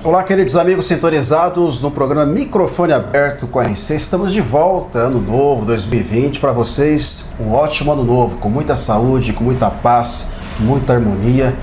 Olá, queridos amigos sintonizados no programa Microfone Aberto com a RC. Estamos de volta, ano novo, 2020, para vocês. Um ótimo ano novo, com muita saúde, com muita paz, muita harmonia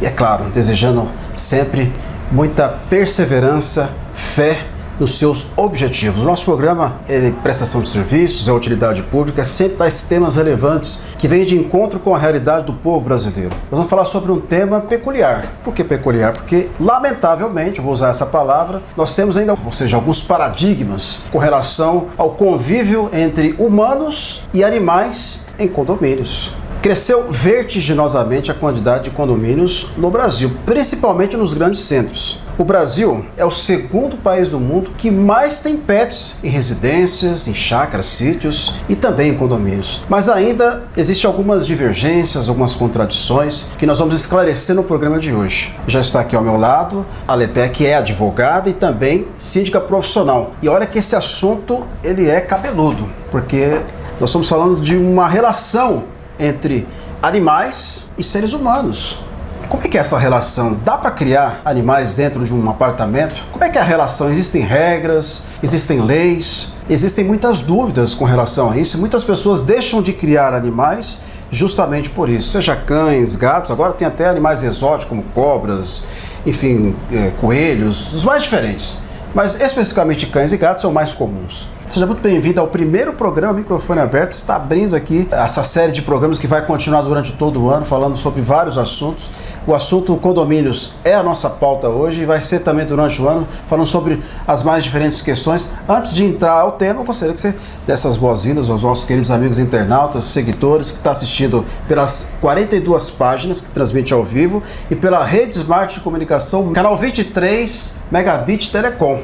e, é claro, desejando sempre muita perseverança, fé nos seus objetivos. O nosso programa é prestação de serviços, é utilidade pública, sempre traz temas relevantes que vêm de encontro com a realidade do povo brasileiro. Nós vamos falar sobre um tema peculiar. Por que peculiar? Porque, lamentavelmente, eu vou usar essa palavra, nós temos ainda, ou seja, alguns paradigmas com relação ao convívio entre humanos e animais em condomínios. Cresceu vertiginosamente a quantidade de condomínios no Brasil, principalmente nos grandes centros. O Brasil é o segundo país do mundo que mais tem pets em residências, em chácaras, sítios e também em condomínios. Mas ainda existem algumas divergências, algumas contradições que nós vamos esclarecer no programa de hoje. Já está aqui ao meu lado a Leté, que é advogada e também síndica profissional. E olha que esse assunto ele é cabeludo, porque nós estamos falando de uma relação entre animais e seres humanos. Como é que é essa relação? Dá para criar animais dentro de um apartamento? Como é que é a relação? Existem regras, existem leis, existem muitas dúvidas com relação a isso. Muitas pessoas deixam de criar animais justamente por isso. Seja cães, gatos, agora tem até animais exóticos como cobras, enfim, coelhos, os mais diferentes. Mas especificamente cães e gatos são mais comuns. Seja muito bem-vindo ao primeiro programa Microfone Aberto. Está abrindo aqui essa série de programas que vai continuar durante todo o ano, falando sobre vários assuntos. O assunto condomínios é a nossa pauta hoje e vai ser também durante o ano, falando sobre as mais diferentes questões. Antes de entrar ao tema, eu gostaria que você desse as boas-vindas aos nossos queridos amigos internautas, seguidores, que estão assistindo pelas 42 páginas que transmite ao vivo e pela Rede Smart de Comunicação, canal 23, Megabit Telecom.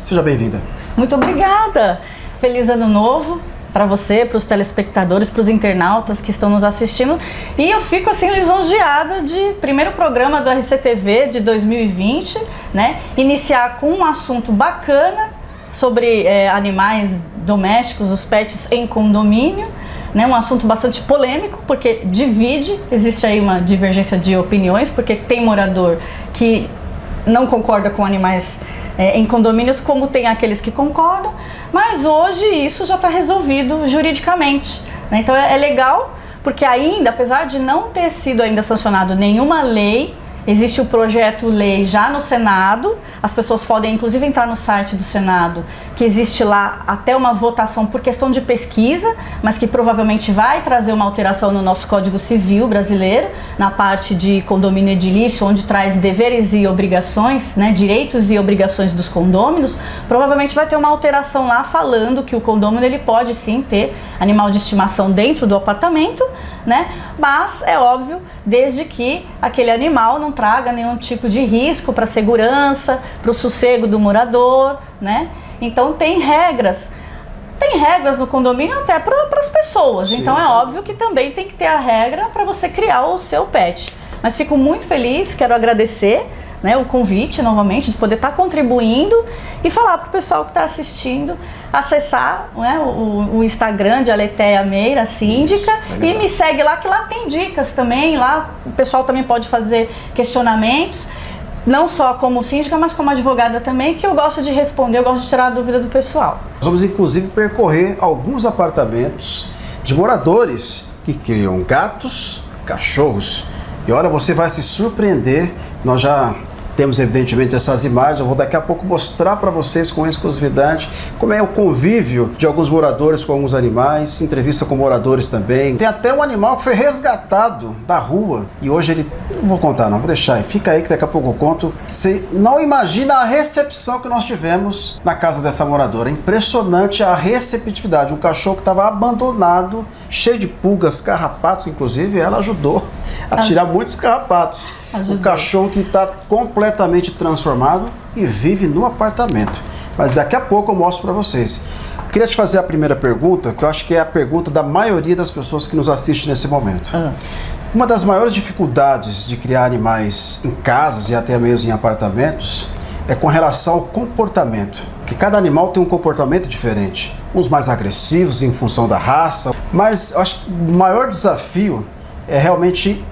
Seja bem-vinda. Muito obrigada! Feliz ano novo para você, para os telespectadores, para os internautas que estão nos assistindo. E eu fico assim lisonjeada de primeiro programa do RCTV de 2020, né? Iniciar com um assunto bacana sobre animais domésticos, os pets em condomínio, né? Um assunto bastante polêmico, porque divide, existe aí uma divergência de opiniões, porque tem morador que não concorda com animais em condomínios, como tem aqueles que concordam, mas hoje isso já está resolvido juridicamente, né? Então é legal, porque ainda, apesar de não ter sido ainda sancionado nenhuma lei, existe o projeto-lei já no Senado. As pessoas podem inclusive entrar no site do Senado, que existe lá até uma votação por questão de pesquisa, mas que provavelmente vai trazer uma alteração no nosso Código Civil brasileiro, na parte de condomínio edilício, onde traz deveres e obrigações, né, direitos e obrigações dos condôminos. Provavelmente vai ter uma alteração lá falando que o condômino ele pode sim ter animal de estimação dentro do apartamento, né? Mas é óbvio, desde que aquele animal não traga nenhum tipo de risco para a segurança, para o sossego do morador, né? Então tem regras no condomínio até para as pessoas. Sim. Então é óbvio que também tem que ter a regra para você criar o seu pet. Mas fico muito feliz, quero agradecer, né, o convite novamente de poder estar contribuindo e falar para o pessoal que está assistindo acessar, né, o Instagram de Aletheia Meira, síndica, e me segue lá, que lá tem dicas também. Lá o pessoal também pode fazer questionamentos, não só como síndica, mas como advogada também, que eu gosto de responder, eu gosto de tirar a dúvida do pessoal. Nós vamos inclusive percorrer alguns apartamentos de moradores que criam gatos, cachorros, e olha, você vai se surpreender. Nós já temos evidentemente essas imagens, eu vou daqui a pouco mostrar para vocês com exclusividade como é o convívio de alguns moradores com alguns animais, entrevista com moradores também. Tem até um animal que foi resgatado da rua e hoje ele... Não vou contar não, vou deixar aí, fica aí que daqui a pouco eu conto. Você não imagina a recepção que nós tivemos na casa dessa moradora, impressionante a receptividade. Um cachorro que estava abandonado, cheio de pulgas, carrapatos, inclusive ela ajudou a tirar muitos carrapatos. Um cachorro que está completamente transformado e vive no apartamento. Mas daqui a pouco eu mostro para vocês. Eu queria te fazer a primeira pergunta, que eu acho que é a pergunta da maioria das pessoas que nos assistem nesse momento. Uma das maiores dificuldades de criar animais em casas e até mesmo em apartamentos é com relação ao comportamento. Que cada animal tem um comportamento diferente. Uns mais agressivos em função da raça. Mas eu acho que o maior desafio é realmente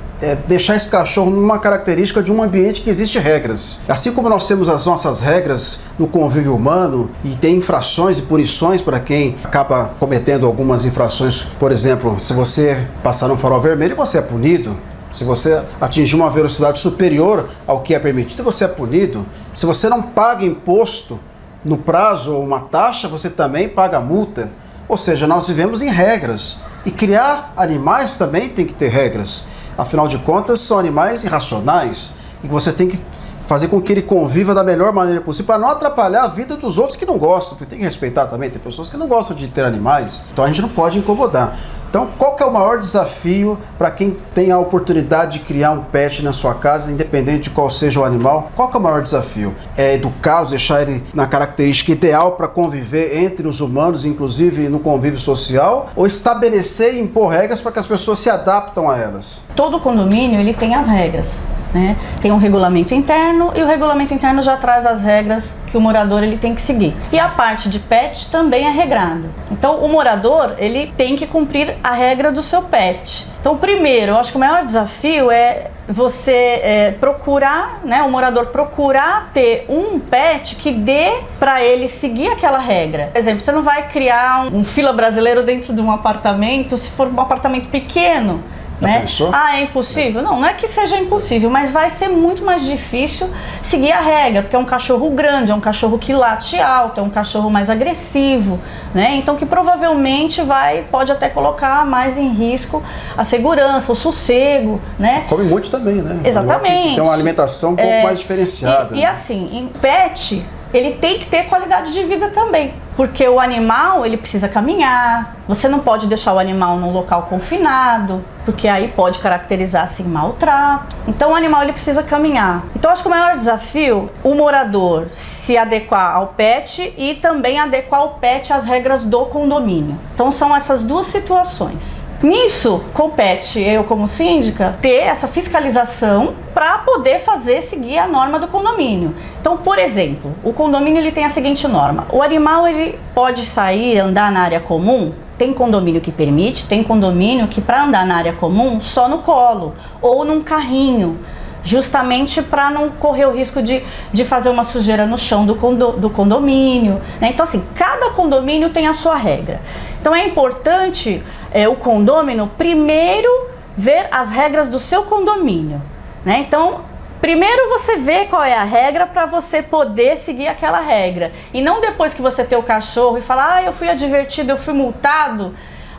deixar esse cachorro numa característica de um ambiente que existe regras. Assim como nós temos as nossas regras no convívio humano e tem infrações e punições para quem acaba cometendo algumas infrações, por exemplo, se você passar no farol vermelho, você é punido. Se você atingir uma velocidade superior ao que é permitido, você é punido. Se você não paga imposto no prazo ou uma taxa, você também paga multa. Ou seja, nós vivemos em regras. E criar animais também tem que ter regras. Afinal de contas, são animais irracionais. E você tem que fazer com que ele conviva da melhor maneira possível para não atrapalhar a vida dos outros que não gostam. Porque tem que respeitar também, tem pessoas que não gostam de ter animais. Então a gente não pode incomodar. Então, qual que é o maior desafio para quem tem a oportunidade de criar um pet na sua casa, independente de qual seja o animal? Qual que é o maior desafio? É educá-los, deixar ele na característica ideal para conviver entre os humanos, inclusive no convívio social? Ou estabelecer e impor regras para que as pessoas se adaptam a elas? Todo condomínio ele tem as regras, né? Tem um regulamento interno e o regulamento interno já traz as regras que o morador ele tem que seguir. E a parte de pet também é regrada. Então, o morador ele tem que cumprir a regra do seu pet. Então, primeiro, eu acho que o maior desafio é você procurar, né, o morador procurar ter um pet que dê para ele seguir aquela regra. Por exemplo, você não vai criar um fila brasileiro dentro de um apartamento se for um apartamento pequeno. Né? É impossível? Não é que seja impossível, mas vai ser muito mais difícil seguir a regra, porque é um cachorro grande, é um cachorro que late alto, é um cachorro mais agressivo, né? Então que provavelmente pode até colocar mais em risco a segurança, o sossego, né? Come muito também, né? Exatamente. Tem uma alimentação um pouco mais diferenciada. E assim, em pet, ele tem que ter qualidade de vida também. Porque o animal, ele precisa caminhar, você não pode deixar o animal num local confinado, porque aí pode caracterizar assim maltrato. Então o animal ele precisa caminhar. Então acho que o maior desafio, o morador se adequar ao pet e também adequar o pet às regras do condomínio. Então são essas duas situações. Nisso, compete eu como síndica ter essa fiscalização para poder seguir a norma do condomínio. Então, por exemplo, o condomínio ele tem a seguinte norma: o animal ele pode sair, andar na área comum. Tem condomínio que permite, tem condomínio que para andar na área comum só no colo ou num carrinho, justamente para não correr o risco de fazer uma sujeira no chão do condomínio, né? Então assim, cada condomínio tem a sua regra. Então é importante o condômino primeiro ver as regras do seu condomínio, né? Então primeiro você vê qual é a regra para você poder seguir aquela regra. E não depois que você tem o cachorro e falar, eu fui advertido, eu fui multado,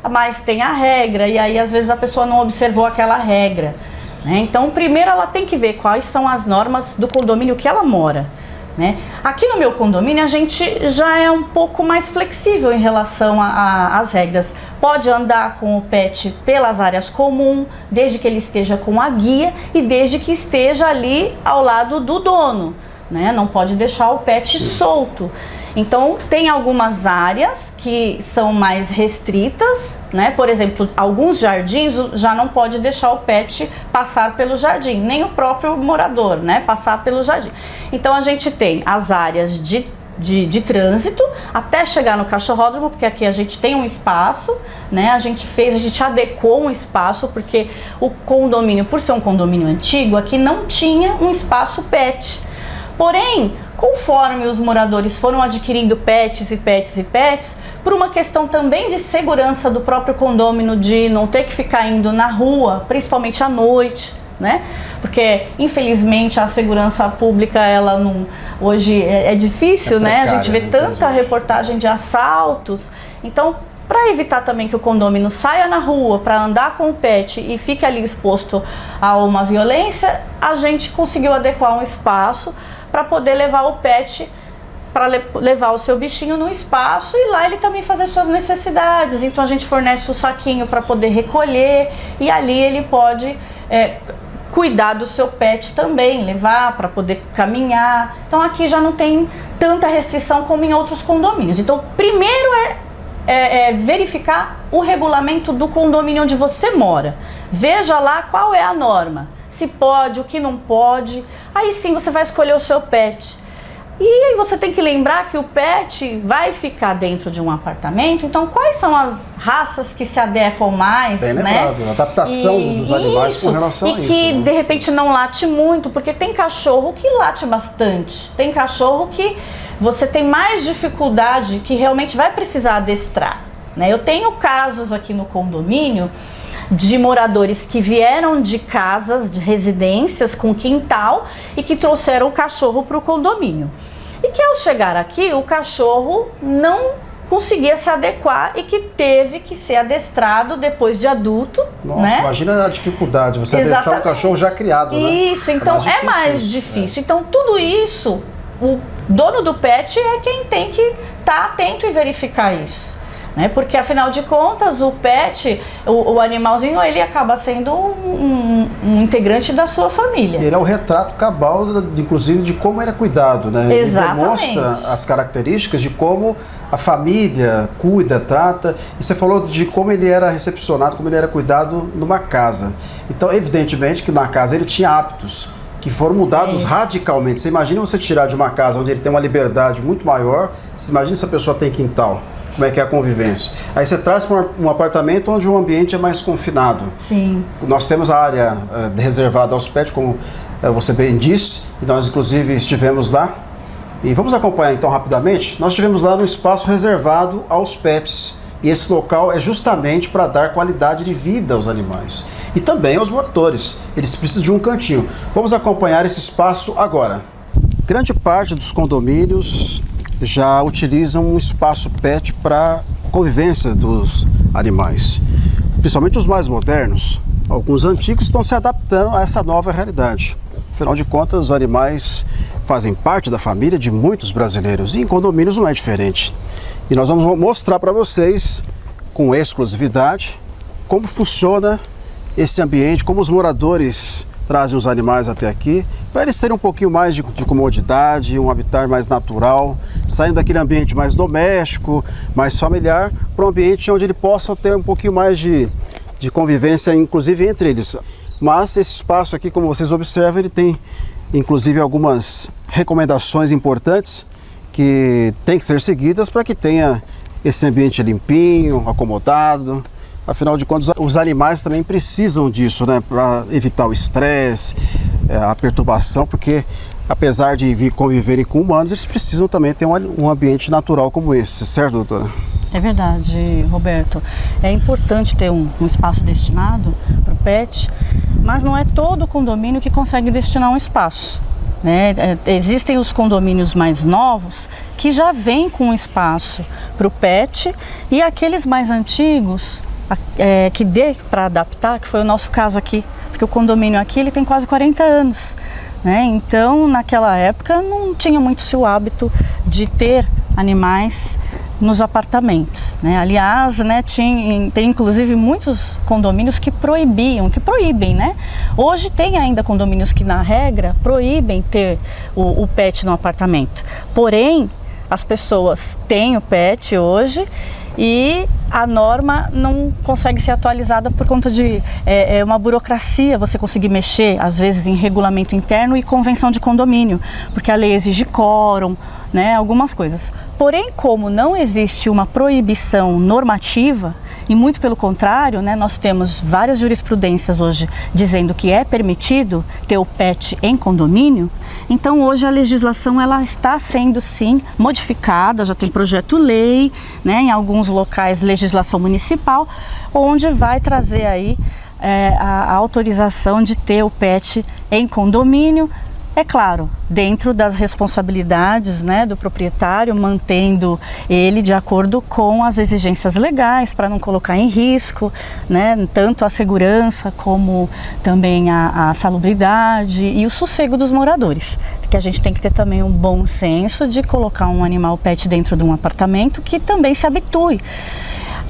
mas tem a regra. E aí às vezes a pessoa não observou aquela regra, né? Então primeiro ela tem que ver quais são as normas do condomínio que ela mora, né? Aqui no meu condomínio a gente já é um pouco mais flexível em relação às regras. Pode andar com o pet pelas áreas comuns, desde que ele esteja com a guia e desde que esteja ali ao lado do dono, né? Não pode deixar o pet solto. Então tem algumas áreas que são mais restritas, né? Por exemplo, alguns jardins já não pode deixar o pet passar pelo jardim, nem o próprio morador, né? Passar pelo jardim. Então a gente tem as áreas de trânsito até chegar no cachorródromo, porque aqui a gente tem um espaço, né? A gente adequou um espaço, porque o condomínio, por ser um condomínio antigo, aqui não tinha um espaço pet. Porém, conforme os moradores foram adquirindo pets, por uma questão também de segurança do próprio condômino, de não ter que ficar indo na rua, principalmente à noite, né? Porque infelizmente a segurança pública hoje é difícil, né? A gente vê tanta reportagem de assaltos. Então, para evitar também que o condômino saia na rua para andar com o pet e fique ali exposto a uma violência, a gente conseguiu adequar um espaço para poder levar o pet, para levar o seu bichinho no espaço e lá ele também fazer suas necessidades. Então a gente fornece o saquinho para poder recolher e ali ele pode cuidar do seu pet também, levar para poder caminhar. Então aqui já não tem tanta restrição como em outros condomínios. Então primeiro é verificar o regulamento do condomínio onde você mora. Veja lá qual é a norma, se pode, o que não pode. Aí sim você vai escolher o seu pet. E aí você tem que lembrar que o pet vai ficar dentro de um apartamento, então quais são as raças que se adequam mais, Bem né? lembrado, a adaptação dos animais com relação a isso. E que né? de repente não late muito, porque tem cachorro que late bastante, tem cachorro que você tem mais dificuldade, que realmente vai precisar adestrar, né? Eu tenho casos aqui no condomínio de moradores que vieram de casas, de residências com quintal e que trouxeram o cachorro para o condomínio. E que ao chegar aqui, o cachorro não conseguia se adequar e que teve que ser adestrado depois de adulto. Nossa, né? Imagina a dificuldade, você adestrar um cachorro já criado, né? Isso, então é mais difícil. Então tudo isso, o dono do pet é quem tem que estar atento e verificar isso. Né? Porque afinal de contas o pet, o animalzinho, ele acaba sendo um integrante da sua família. Ele é o retrato cabal, inclusive, de como ele é cuidado, né? Exatamente. Ele demonstra as características de como a família cuida, trata. E você falou de como ele era recepcionado, como ele era cuidado numa casa. Então, evidentemente que na casa ele tinha hábitos que foram mudados radicalmente. Você imagina você tirar de uma casa onde ele tem uma liberdade muito maior, você imagina se a pessoa tem quintal. Como é que é a convivência? Aí você traz para um apartamento onde o ambiente é mais confinado. Sim. Nós temos a área reservada aos pets, como você bem disse, e nós inclusive estivemos lá. E vamos acompanhar então rapidamente. Nós estivemos lá no espaço reservado aos pets. E esse local é justamente para dar qualidade de vida aos animais. E também aos moradores. Eles precisam de um cantinho. Vamos acompanhar esse espaço agora. Grande parte dos condomínios já utilizam um espaço pet para convivência dos animais. Principalmente os mais modernos. Alguns antigos estão se adaptando a essa nova realidade. Afinal de contas, os animais fazem parte da família de muitos brasileiros e em condomínios não é diferente. E nós vamos mostrar para vocês, com exclusividade, como funciona esse ambiente, como os moradores trazem os animais até aqui, para eles terem um pouquinho mais de comodidade, um habitat mais natural, saindo daquele ambiente mais doméstico, mais familiar, para um ambiente onde ele possa ter um pouquinho mais de convivência, inclusive entre eles. Mas esse espaço aqui, como vocês observam, ele tem inclusive algumas recomendações importantes que tem que ser seguidas para que tenha esse ambiente limpinho, acomodado. Afinal de contas, os animais também precisam disso, né? Para evitar o estresse, a perturbação, porque apesar de conviverem com humanos, eles precisam também ter um ambiente natural como esse, certo, doutora? É verdade, Roberto. É importante ter um espaço destinado para o pet, mas não é todo condomínio que consegue destinar um espaço. Né? Existem os condomínios mais novos que já vêm com um espaço para o pet e aqueles mais antigos que dê para adaptar, que foi o nosso caso aqui, porque o condomínio aqui ele tem quase 40 anos. Né? Então, naquela época, não tinha muito o hábito de ter animais nos apartamentos. Né? Aliás, né, tem inclusive muitos condomínios que proíbem. Né? Hoje tem ainda condomínios que, na regra, proíbem ter o pet no apartamento. Porém, as pessoas têm o pet hoje e a norma não consegue ser atualizada por conta de uma burocracia você conseguir mexer, às vezes, em regulamento interno e convenção de condomínio, porque a lei exige quórum, né, algumas coisas. Porém, como não existe uma proibição normativa, e muito pelo contrário, né, nós temos várias jurisprudências hoje dizendo que é permitido ter o pet em condomínio, então hoje a legislação ela está sendo sim modificada, já tem projeto-lei, né, em alguns locais legislação municipal, onde vai trazer aí a autorização de ter o pet em condomínio. É claro, dentro das responsabilidades, né, do proprietário, mantendo ele de acordo com as exigências legais para não colocar em risco, né, tanto a segurança como também a salubridade e o sossego dos moradores. Que a gente tem que ter também um bom senso de colocar um animal pet dentro de um apartamento que também se habitue.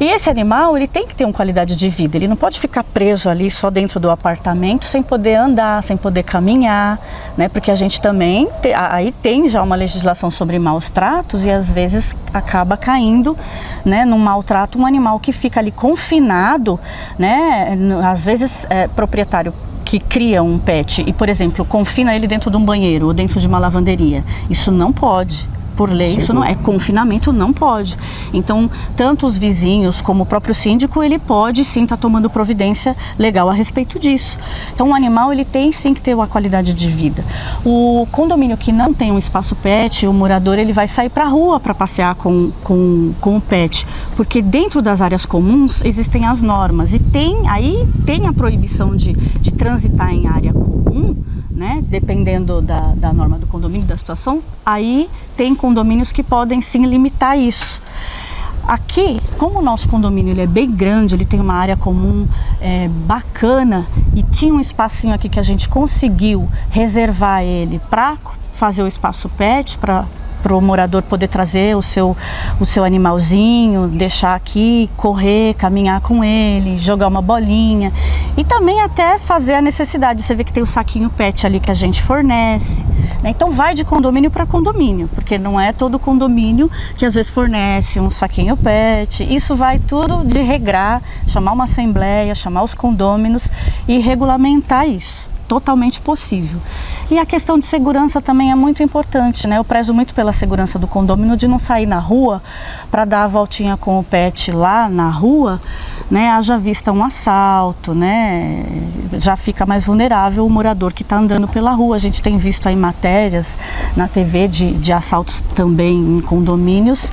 E esse animal, ele tem que ter uma qualidade de vida, ele não pode ficar preso ali só dentro do apartamento sem poder andar, sem poder caminhar, né? Porque a gente também, aí tem já uma legislação sobre maus tratos e às vezes acaba caindo, né, num maltrato um animal que fica ali confinado, né? Às vezes proprietário que cria um pet e, por exemplo, confina ele dentro de um banheiro ou dentro de uma lavanderia, isso não pode. Por lei, isso não é confinamento, não pode. Então, tanto os vizinhos como o próprio síndico, ele pode sim estar tomando providência legal a respeito disso. Então, o animal, ele tem sim que ter uma qualidade de vida. O condomínio que não tem um espaço pet, o morador, ele vai sair para a rua para passear com o pet, porque dentro das áreas comuns existem as normas e tem a proibição de transitar em área comum, né? Dependendo da norma do condomínio, da situação, aí tem condomínios que podem sim limitar isso. Aqui, como o nosso condomínio ele é bem grande, ele tem uma área comum bacana e tinha um espacinho aqui que a gente conseguiu reservar ele para fazer o espaço pet, para o morador poder trazer o seu animalzinho, deixar aqui, correr, caminhar com ele, jogar uma bolinha e também até fazer a necessidade. Você vê que tem o saquinho pet ali que a gente fornece, né? Então vai de condomínio para condomínio, porque não é todo condomínio que às vezes fornece um saquinho pet. Isso vai tudo de regrar, chamar uma assembleia, chamar os condôminos e regulamentar isso. Totalmente possível. E a questão de segurança também é muito importante, né? Eu prezo muito pela segurança do condomínio, de não sair na rua para dar a voltinha com o pet lá na rua, né? Haja vista um assalto, né? Já fica mais vulnerável o morador que está andando pela rua. A gente tem visto aí matérias na TV de assaltos também em condomínios.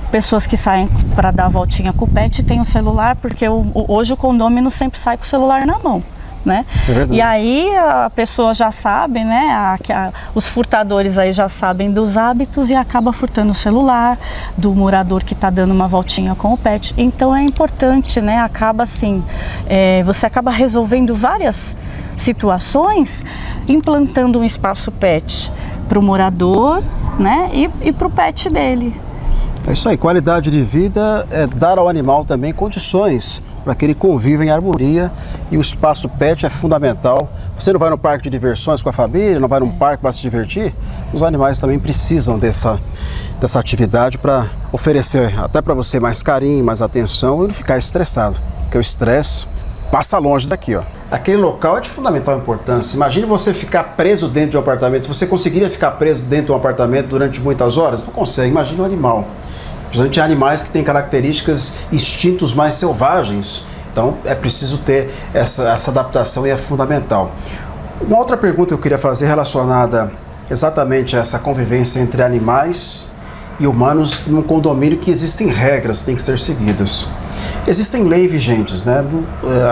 Pessoas que saem para dar a voltinha com o pet têm o celular, porque hoje o condômino sempre sai com o celular na mão. Né? E aí a pessoa já sabe, né? Os furtadores aí já sabem dos hábitos e acaba furtando o celular do morador que está dando uma voltinha com o pet. Então é importante, né? Acaba assim, você acaba resolvendo várias situações, implantando um espaço pet para o morador, né? E para o pet dele. É isso aí, qualidade de vida é dar ao animal também condições para que ele conviva em harmonia, e o espaço pet é fundamental. Você não vai no parque de diversões com a família, não vai num parque para se divertir? Os animais também precisam dessa atividade para oferecer até para você mais carinho, mais atenção e não ficar estressado, porque o estresse passa longe daqui, ó. Aquele local é de fundamental importância. Imagine você ficar preso dentro de um apartamento. Você conseguiria ficar preso dentro de um apartamento durante muitas horas? Não consegue. Imagine um animal. Principalmente animais que têm características, instintos mais selvagens. Então é preciso ter essa adaptação e é fundamental. Uma outra pergunta que eu queria fazer relacionada exatamente a essa convivência entre animais e humanos num condomínio que existem regras que têm que ser seguidas. Existem leis vigentes, né?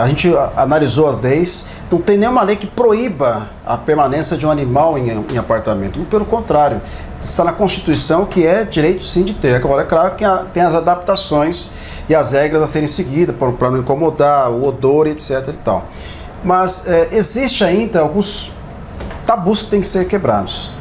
A gente analisou as leis, não tem nenhuma lei que proíba a permanência de um animal em apartamento. Pelo contrário, está na Constituição que é direito sim de ter. Agora, é claro que tem as adaptações e as regras a serem seguidas para não incomodar, o odor, etc. e tal. Mas existe ainda alguns tabus que têm que ser quebrados.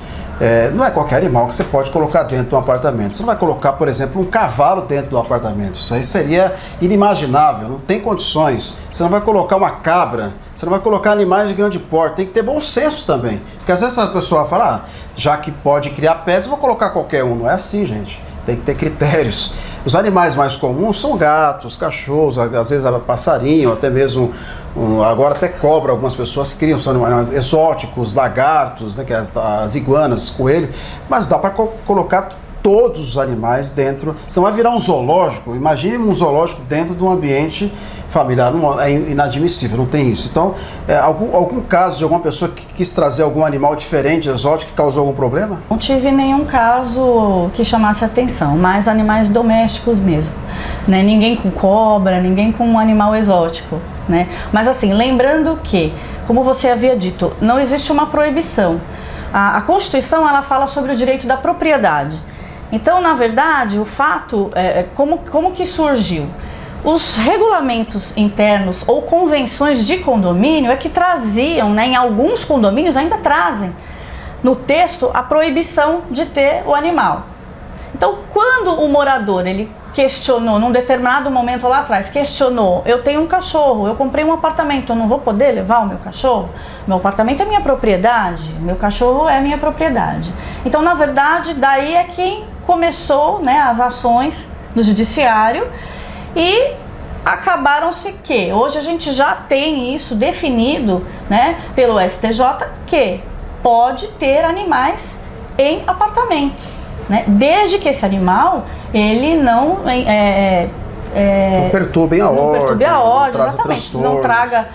Não é qualquer animal que você pode colocar dentro de um apartamento. Você não vai colocar, por exemplo, um cavalo dentro do apartamento. Isso aí seria inimaginável, não tem condições. Você não vai colocar uma cabra, você não vai colocar animais de grande porte. Tem que ter bom senso também. Porque às vezes a pessoa fala, já que pode criar pets, eu vou colocar qualquer um. Não é assim, gente. Tem que ter critérios. Os animais mais comuns são gatos, cachorros, às vezes passarinho, até mesmo, agora até cobra, algumas pessoas criam, são animais exóticos, lagartos, né, que as iguanas, coelho, mas dá para colocar todos os animais dentro, senão vai virar um zoológico. Imagine um zoológico dentro de um ambiente familiar, é inadmissível, não tem isso. Então, algum caso de alguma pessoa que quis trazer algum animal diferente, exótico, que causou algum problema? Não tive nenhum caso que chamasse atenção, mas animais domésticos mesmo, né? Ninguém com cobra, ninguém com um animal exótico, né? Mas assim, lembrando que, como você havia dito, não existe uma proibição. A Constituição, ela fala sobre o direito da propriedade. Então, na verdade, o fato, como que surgiu? Os regulamentos internos ou convenções de condomínio é que traziam, né, em alguns condomínios ainda trazem no texto a proibição de ter o animal. Então, quando o morador, ele questionou, num determinado momento lá atrás, questionou, eu tenho um cachorro, eu comprei um apartamento, eu não vou poder levar o meu cachorro? Meu apartamento é minha propriedade, meu cachorro é minha propriedade. Então, na verdade, daí é que começou, né, as ações no judiciário e acabaram-se que hoje a gente já tem isso definido, né, pelo STJ, que pode ter animais em apartamentos, né, desde que esse animal ele não perturbe a ordem, exatamente, não traga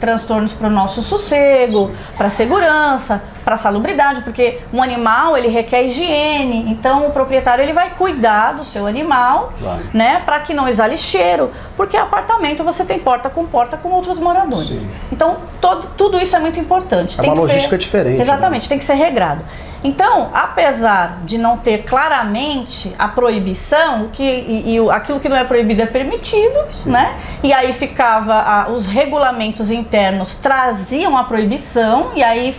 transtornos para o nosso sossego, para a segurança, para a salubridade, porque um animal ele requer higiene, então o proprietário ele vai cuidar do seu animal, né, para que não exale cheiro, porque apartamento você tem porta com outros moradores. Sim. Então tudo isso é muito importante. É uma logística diferente. Exatamente, né? Tem que ser regrado. Então, apesar de não ter claramente a proibição, aquilo que não é proibido é permitido, sim, né? E aí os regulamentos internos traziam a proibição, e aí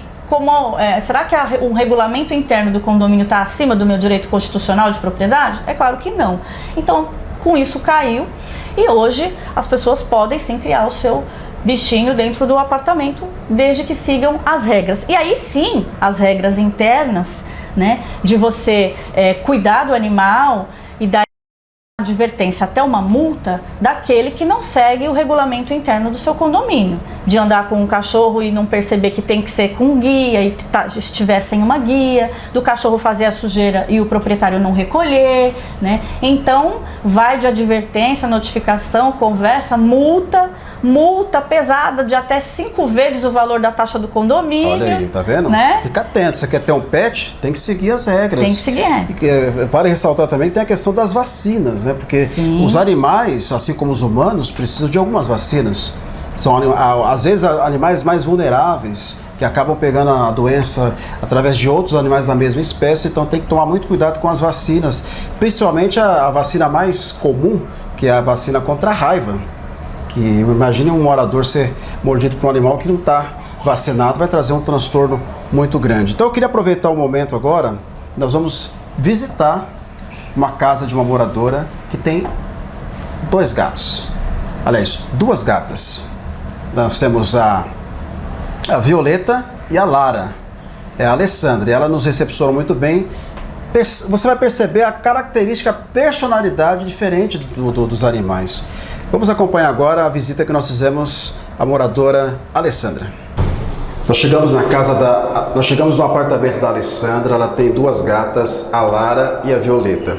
será que um regulamento interno do condomínio está acima do meu direito constitucional de propriedade? É claro que não. Então, com isso caiu, e hoje as pessoas podem sim criar o seu bichinho dentro do apartamento, desde que sigam as regras. E aí sim, as regras internas, né, de você cuidar do animal e dar advertência até uma multa daquele que não segue o regulamento interno do seu condomínio, de andar com um cachorro e não perceber que tem que ser com guia e estiver sem uma guia, do cachorro fazer a sujeira e o proprietário não recolher, né? Então vai de advertência, notificação, conversa, multa pesada de até 5 vezes o valor da taxa do condomínio. Olha aí, tá vendo? Né? Fica atento, você quer ter um pet, tem que seguir as regras. Tem que seguir. Vale ressaltar também que tem a questão das vacinas, né? Porque sim, os animais, assim como os humanos, precisam de algumas vacinas. São, às vezes, animais mais vulneráveis, que acabam pegando a doença através de outros animais da mesma espécie, então tem que tomar muito cuidado com as vacinas. Principalmente a vacina mais comum, que é a vacina contra a raiva. Que imagine um morador ser mordido por um animal que não está vacinado, vai trazer um transtorno muito grande. Então eu queria aproveitar o momento agora, nós vamos visitar uma casa de uma moradora que tem 2 gatos. Aliás, 2 gatas. Nós temos a Violeta e a Lara. É a Alessandra, e ela nos recepcionou muito bem. Você vai perceber a característica, a personalidade diferente dos animais. Vamos acompanhar agora a visita que nós fizemos à moradora Alessandra. Nós chegamos no apartamento da Alessandra. Ela tem 2 gatas, a Lara e a Violeta.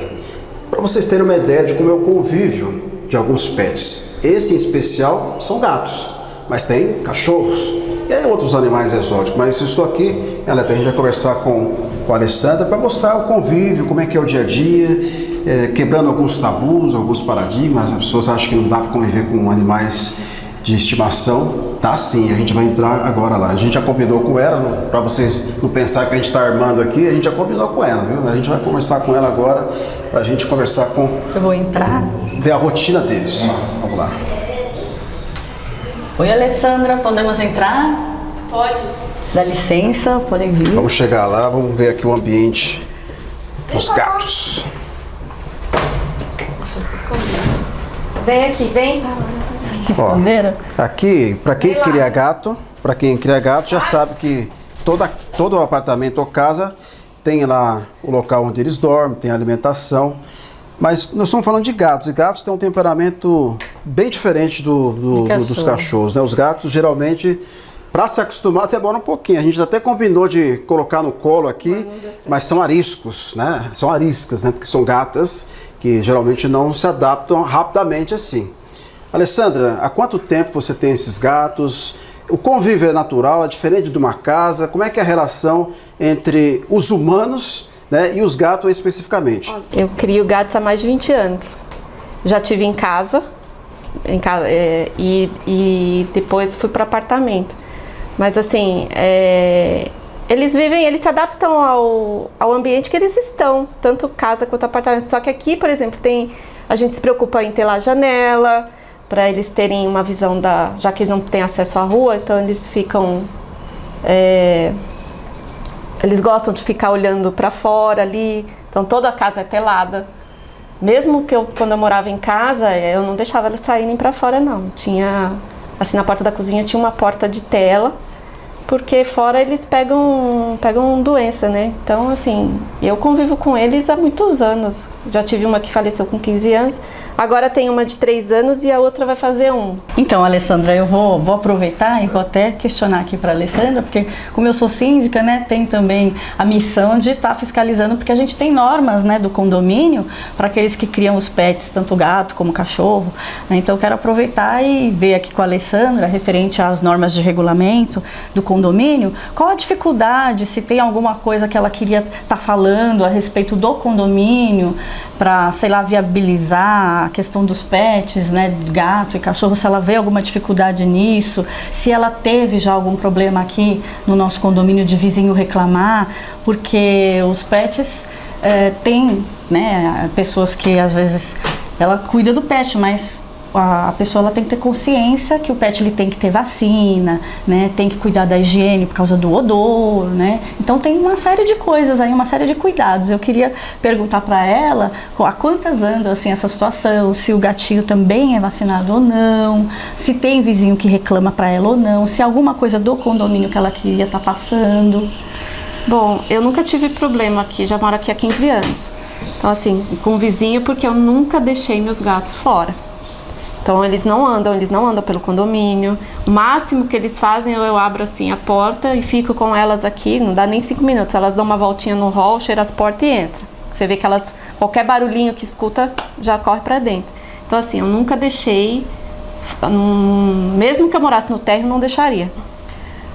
Para vocês terem uma ideia de como é o convívio de alguns pets. Esse em especial são gatos, mas tem cachorros e aí outros animais exóticos. Mas eu estou aqui, a gente vai conversar com a Alessandra para mostrar o convívio, como é que é o dia a dia. Quebrando alguns tabus, alguns paradigmas. As pessoas acham que não dá para conviver com animais de estimação. Tá sim, a gente vai entrar agora lá. A gente já combinou com ela, para vocês não pensarem que a gente está armando aqui, a gente já combinou com ela, viu? A gente vai conversar com ela agora, para a gente conversar com... Eu vou entrar? Ver a rotina deles. Vamos lá. Oi, Alessandra, podemos entrar? Pode. Dá licença, podem vir. Vamos chegar lá, vamos ver aqui o ambiente dos gatos. Vem aqui, vem. Se esconderam? Aqui, para quem cria gato, já sabe que todo apartamento ou casa tem lá o local onde eles dormem, tem alimentação. Mas nós estamos falando de gatos, e gatos têm um temperamento bem diferente dos cachorros, né? Os gatos geralmente, para se acostumar, demora um pouquinho. A gente até combinou de colocar no colo aqui, mas são ariscos, né? São ariscas, né? Porque são gatas que geralmente não se adaptam rapidamente assim. Alessandra, há quanto tempo você tem esses gatos? O convívio é natural, é diferente de uma casa? Como é que é a relação entre os humanos, né, e os gatos especificamente? Eu crio gatos há mais de 20 anos. Já tive em casa e depois fui para apartamento. Mas assim, eles se adaptam ao ambiente que eles estão, tanto casa quanto apartamento. Só que aqui, por exemplo, a gente se preocupa em ter lá janela, para eles terem uma visão já que não tem acesso à rua, então eles ficam... eles gostam de ficar olhando para fora ali, então toda a casa é telada. Mesmo que quando eu morava em casa, eu não deixava eles saírem para fora não. Tinha, assim, na porta da cozinha tinha uma porta de tela, porque fora eles pegam doença, né? Então, assim, eu convivo com eles há muitos anos. Já tive uma que faleceu com 15 anos, agora tem uma de 3 anos e a outra vai fazer 1. Então, Alessandra, eu vou aproveitar e vou até questionar aqui para a Alessandra, porque como eu sou síndica, né, tem também a missão de estar fiscalizando, porque a gente tem normas, né, do condomínio para aqueles que criam os pets, tanto gato como cachorro, né? Então, eu quero aproveitar e ver aqui com a Alessandra, referente às normas de regulamento do condomínio, qual a dificuldade, se tem alguma coisa que ela queria estar falando a respeito do condomínio, para, sei lá, viabilizar a questão dos pets, né, gato e cachorro, se ela vê alguma dificuldade nisso, se ela teve já algum problema aqui no nosso condomínio de vizinho reclamar, porque os pets tem, né, pessoas que às vezes ela cuida do pet, mas a pessoa ela tem que ter consciência que o pet ele tem que ter vacina, né? Tem que cuidar da higiene por causa do odor, né? Então tem uma série de coisas aí, uma série de cuidados. Eu queria perguntar para ela há quantas anda assim essa situação, se o gatinho também é vacinado ou não, se tem vizinho que reclama para ela ou não, se alguma coisa do condomínio que ela queria estar passando. Bom, eu nunca tive problema aqui, já moro aqui há 15 anos. Então assim, com o vizinho, porque eu nunca deixei meus gatos fora. Então eles não andam pelo condomínio. O máximo que eles fazem, eu abro assim a porta e fico com elas aqui, não dá nem 5 minutos. Elas dão uma voltinha no hall, cheiram as portas e entram. Você vê que elas, qualquer barulhinho que escuta, já corre pra dentro. Então assim, eu nunca deixei, mesmo que eu morasse no térreo, não deixaria.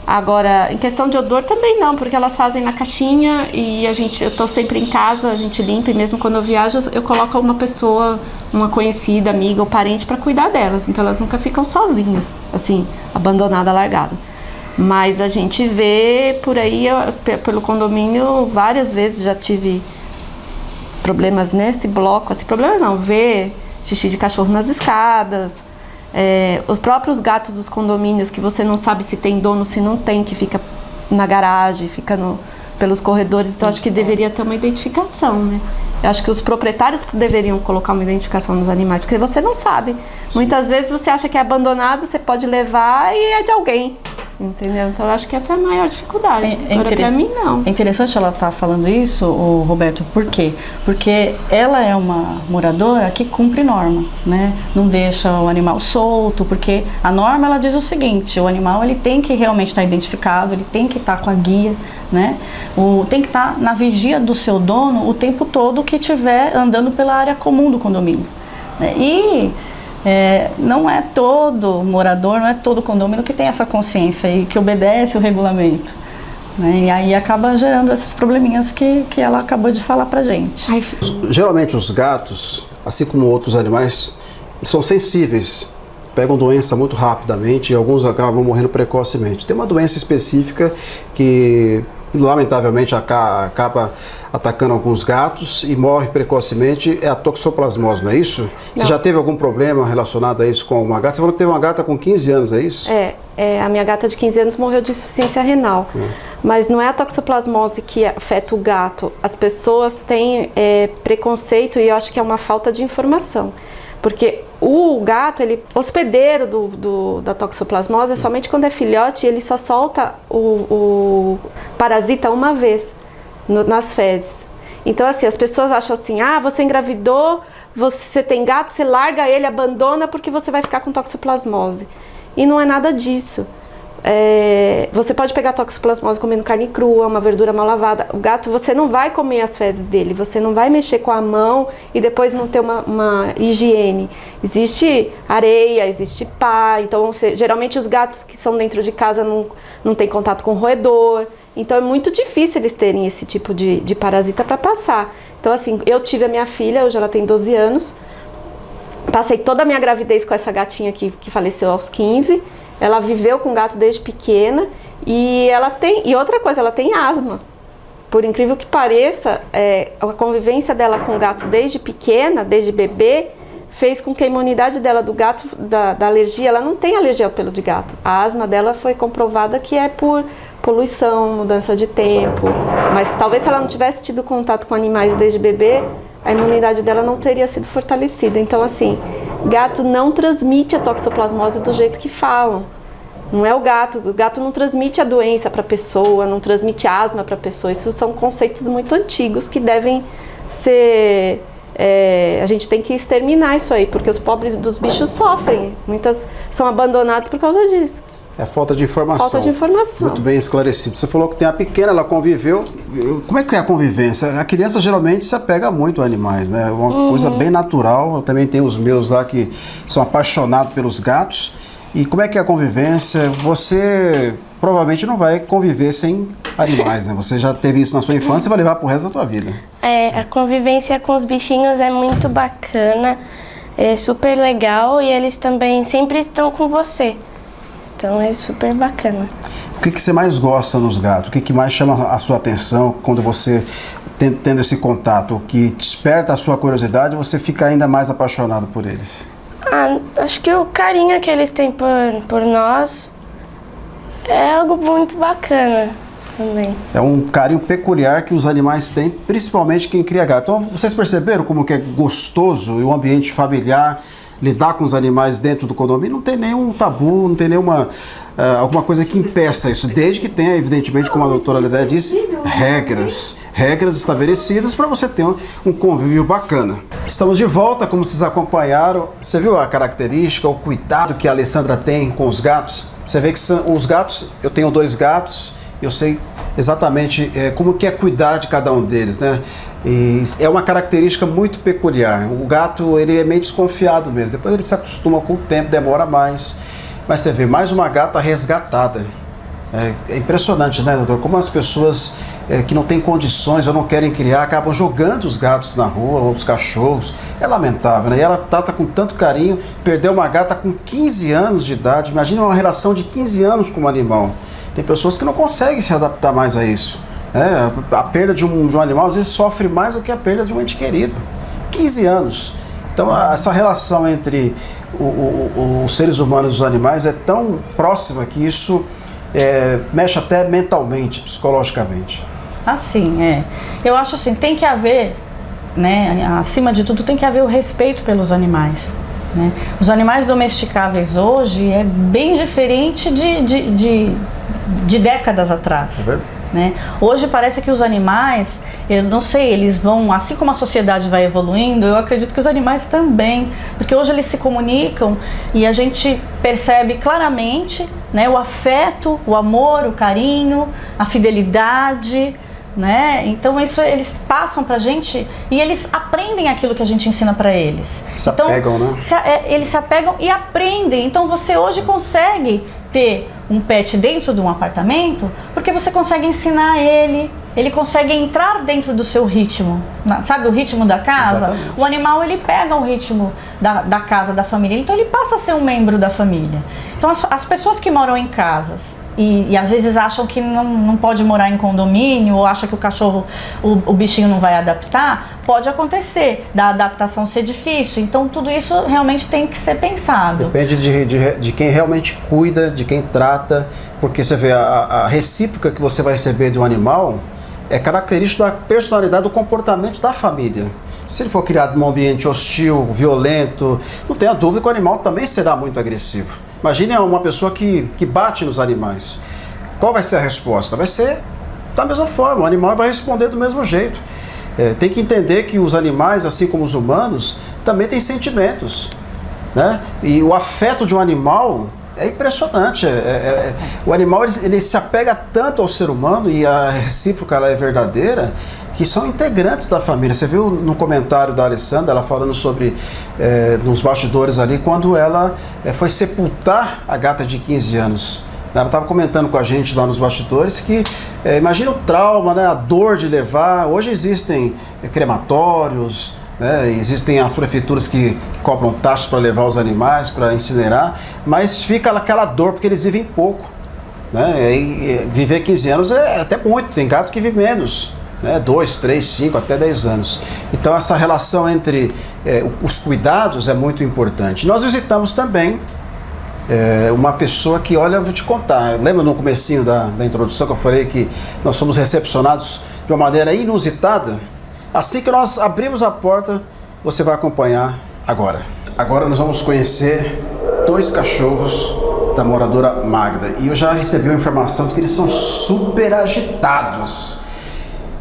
Agora, em questão de odor também não, porque elas fazem na caixinha e eu tô sempre em casa, a gente limpa, e mesmo quando eu viajo, eu coloco uma pessoa, uma conhecida, amiga ou parente para cuidar delas, então elas nunca ficam sozinhas, assim, abandonada, largada. Mas a gente vê por aí, pelo condomínio, várias vezes já tive problemas nesse bloco, assim, problemas não, ver xixi de cachorro nas escadas, os próprios gatos dos condomínios que você não sabe se tem dono, se não tem, que fica na garagem, fica pelos corredores. Então acho que deveria ter uma identificação, né? Eu acho que os proprietários deveriam colocar uma identificação nos animais, porque você não sabe. Muitas vezes você acha que é abandonado, você pode levar e é de alguém. Entendeu? Então eu acho que essa é a maior dificuldade. Agora pra mim não. É interessante ela estar falando isso, Roberto, por quê? Porque ela é uma moradora que cumpre norma, né? Não deixa o animal solto, porque a norma ela diz o seguinte: o animal ele tem que realmente estar identificado, ele tem que estar com a guia, né? Tem que estar na vigia do seu dono o tempo todo que estiver andando pela área comum do condomínio, né? E não é todo morador, não é todo condomínio que tem essa consciência e que obedece o regulamento, né? E aí acaba gerando esses probleminhas que ela acabou de falar pra gente. Geralmente os gatos, assim como outros animais, são sensíveis, pegam doença muito rapidamente e alguns acabam morrendo precocemente. Tem uma doença específica que lamentavelmente acaba atacando alguns gatos e morre precocemente, é a toxoplasmose, não é isso? Não. Você já teve algum problema relacionado a isso com uma gata? Você falou que teve uma gata com 15 anos, é isso? A minha gata de 15 anos morreu de insuficiência renal. Mas não é a toxoplasmose que afeta o gato. As pessoas têm preconceito e eu acho que é uma falta de informação. Porque o gato, hospedeiro da toxoplasmose é somente quando é filhote, ele só solta o parasita uma vez nas fezes. Então assim, as pessoas acham assim, você engravidou, você tem gato, você larga ele, abandona porque você vai ficar com toxoplasmose. E não é nada disso. Você pode pegar toxoplasmose comendo carne crua, uma verdura mal lavada. O gato, você não vai comer as fezes dele, você não vai mexer com a mão e depois não ter uma higiene. Existe areia, existe pá, então geralmente os gatos que são dentro de casa não têm contato com roedor. Então é muito difícil eles terem esse tipo de parasita para passar. Então assim, eu tive a minha filha, hoje ela tem 12 anos, passei toda a minha gravidez com essa gatinha que faleceu aos 15. Ela viveu com gato desde pequena e outra coisa, ela tem asma. Por incrível que pareça, a convivência dela com o gato desde pequena, desde bebê, fez com que a imunidade dela do gato, da alergia, ela não tem alergia ao pelo de gato. A asma dela foi comprovada que é por poluição, mudança de tempo. Mas talvez se ela não tivesse tido contato com animais desde bebê, a imunidade dela não teria sido fortalecida. Então assim, gato não transmite a toxoplasmose do jeito que falam. Não é o gato não transmite a doença para a pessoa, não transmite asma para a pessoa. Isso são conceitos muito antigos que devem ser... a gente tem que exterminar isso aí, porque os pobres dos bichos sofrem. Muitas são abandonados por causa disso. É falta de informação. Falta de informação. Muito bem esclarecido. Você falou que tem a pequena, ela conviveu. Como é que é a convivência? A criança geralmente se apega muito a animais, né? É uma coisa bem natural. Eu também tenho os meus lá que são apaixonados pelos gatos. E como é que é a convivência? Você provavelmente não vai conviver sem animais, né? Você já teve isso na sua infância e vai levar pro resto da tua vida. A convivência com os bichinhos é muito bacana, é super legal e eles também sempre estão com você. Então é super bacana. O que você mais gosta nos gatos? O que mais chama a sua atenção quando você tendo esse contato? O que desperta a sua curiosidade e você fica ainda mais apaixonado por eles? Acho que o carinho que eles têm por nós é algo muito bacana também. É um carinho peculiar que os animais têm, principalmente quem cria gato. Então, vocês perceberam como que é gostoso e o ambiente familiar, lidar com os animais dentro do condomínio? Não tem nenhum tabu, não tem nenhuma alguma coisa que impeça isso, desde que tenha, evidentemente, como a doutora Lidéia disse, regras estabelecidas para você ter um convívio bacana. Estamos de volta, como vocês acompanharam. Você viu a característica, o cuidado que a Alessandra tem com os gatos? Você vê que os gatos, eu tenho 2 gatos, eu sei exatamente como que é cuidar de cada um deles, né? E é uma característica muito peculiar. O gato, ele é meio desconfiado mesmo. Depois ele se acostuma com o tempo, demora mais. Mas você vê, mais uma gata resgatada. É impressionante, né, doutor? Como as pessoas que não têm condições ou não querem criar acabam jogando os gatos na rua, ou os cachorros. É lamentável, né? E ela trata com tanto carinho, perdeu uma gata com 15 anos de idade. Imagina uma relação de 15 anos com um animal. Tem pessoas que não conseguem se adaptar mais a isso. A perda de um animal às vezes sofre mais do que a perda de um ente querido. 15 anos. Então essa relação entre os seres humanos e os animais é tão próxima que isso mexe até mentalmente, psicologicamente. Assim, eu acho assim, tem que haver, né, acima de tudo tem que haver o respeito pelos animais, né? Os animais domesticáveis hoje é bem diferente de décadas atrás. É verdade. Né? Hoje parece que os animais, eu não sei, eles vão, assim como a sociedade vai evoluindo, eu acredito que os animais também, porque hoje eles se comunicam e a gente percebe claramente, né, o afeto, o amor, o carinho, a fidelidade, né? Então isso eles passam pra gente e eles aprendem aquilo que a gente ensina pra eles. Se apegam, né? Eles se apegam e aprendem. Então você hoje consegue ter um pet dentro de um apartamento porque você consegue ensinar ele consegue entrar dentro do seu ritmo, sabe, o ritmo da casa. Exatamente. O animal, ele pega o ritmo da casa, da família, então ele passa a ser um membro da família. Então as pessoas que moram em casas e às vezes acham que não pode morar em condomínio ou acham que o cachorro, o bichinho não vai adaptar, pode acontecer, da adaptação ser difícil. Então tudo isso realmente tem que ser pensado. Depende de quem realmente cuida, de quem trata, porque você vê a recíproca que você vai receber de um animal é característico da personalidade, do comportamento da família. Se ele for criado num ambiente hostil, violento, não tenha dúvida que o animal também será muito agressivo. Imagine uma pessoa que bate nos animais. Qual vai ser a resposta? Vai ser da mesma forma, o animal vai responder do mesmo jeito. Tem que entender que os animais, assim como os humanos, também têm sentimentos, né? E o afeto de um animal é impressionante. O animal ele se apega tanto ao ser humano, e a recíproca ela é verdadeira, que são integrantes da família. Você viu no comentário da Alessandra, ela falando sobre, nos bastidores ali, quando ela foi sepultar a gata de 15 anos. Ela estava comentando com a gente lá nos bastidores que, imagina o trauma, né, a dor de levar. Hoje existem crematórios, né, existem as prefeituras que cobram taxas para levar os animais, para incinerar, mas fica aquela dor porque eles vivem pouco, né? E viver 15 anos é até muito, tem gato que vive menos, né? 2, 3, 5, até 10 anos. Então essa relação entre os cuidados é muito importante. Nós visitamos também uma pessoa que, olha, eu vou te contar, lembra no comecinho da introdução que eu falei que nós somos recepcionados de uma maneira inusitada? Assim que nós abrimos a porta, você vai acompanhar agora. Agora nós vamos conhecer 2 cachorros da moradora Magda. E eu já recebi uma informação de que eles são super agitados.